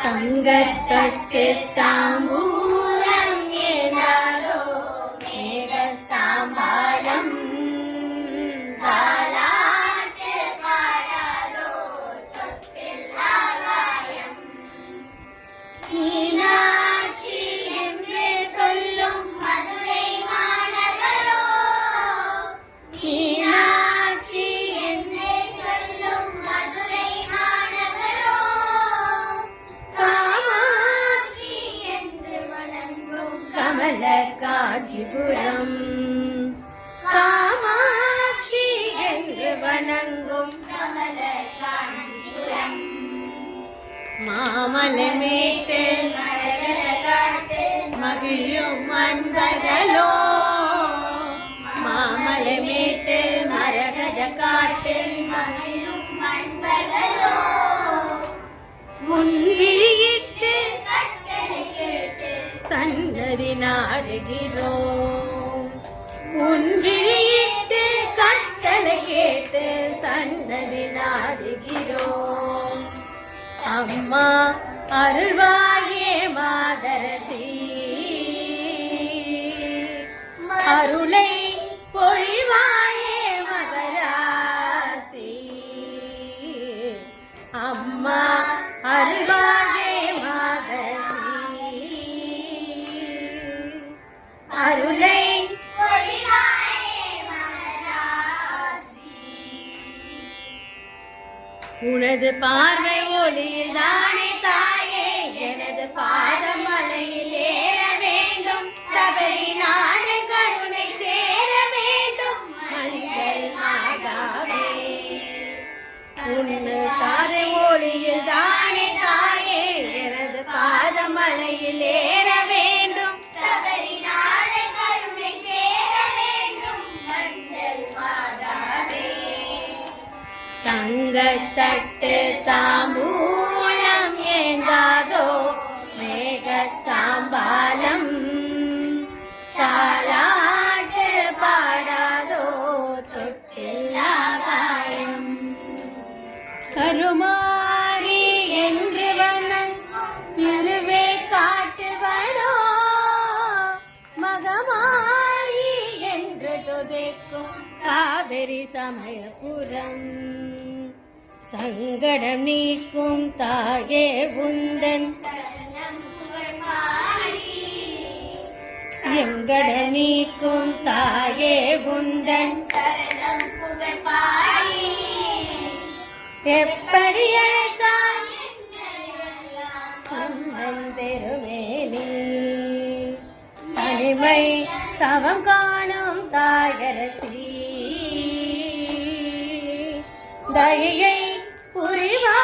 தங்கத்தட்டு தாம்பூலம் ஏதாரோ மேகத்தாம்பாலம் தாலாட்டு பாடாதோ தொட்டில் ஆகாயம் மீனாட்சி என்று சொல்லும் மதுரை மாநகரோ மீனாட்சி என்று சொல்லும் மதுரை மாநகரோ காமாட்சி என்று வணங்கும் கமல காஞ்சிபுரம் காமாட்சி என்று வணங்கும் கமல காஞ்சிபுரம் மாமலை மேட்டு மரகத காட்டு மகிழும் அன்பர்களோ மாமலை மேட்டு மரகத காட்டு மகிழும் அன்பர்களோ முன்விழியிட்டு கட்டளை கேட்டு சன்னதி நாடுகிறோம் முன்விழியிட்டு கட்டளை கேட்டு சன்னதி நாடுகிறோம் அம்மா அருள்வாயே மாதரசி அருளை பொழிவாயே மகராசி அம்மா அருள்வாயே மாதரசி அருளை பொழிவாயே மகராசி உனது பார்வை ஒளியில் தானே தாயே எனது பாதமலையில் ஏற வேண்டும் சபரிநாத கருணை சேர வேண்டும் மஞ்சள் மாதாவே உனது பார்வை ஒளியில் தானே தாயே எனது பாதமலையில் ஏற வேண்டும் சபரிநாத கருணை சேர வேண்டும் மஞ்சள் மாதாவே தங்கத்தட்டு தாம்பூலம் ஏந்தாதோ மேகத்தாம்பாலம் தாலாட்டு பாடாதோ தொட்டில் ஆகாயம் கருமாரி என்று வணங்கும் திருவே காட்டுவனோ மகமாயி என்று துதிக்கும் காவிரி சமயபுரம் சங்கடம் நீக்கும் தாயே உந்தன் எங்கடம் நீக்கும் தாயே உந்தன் எப்படி அழைத்தால் தெருமேனி தனிமை தவம் காணும் தாயரசி தயையை புரிவா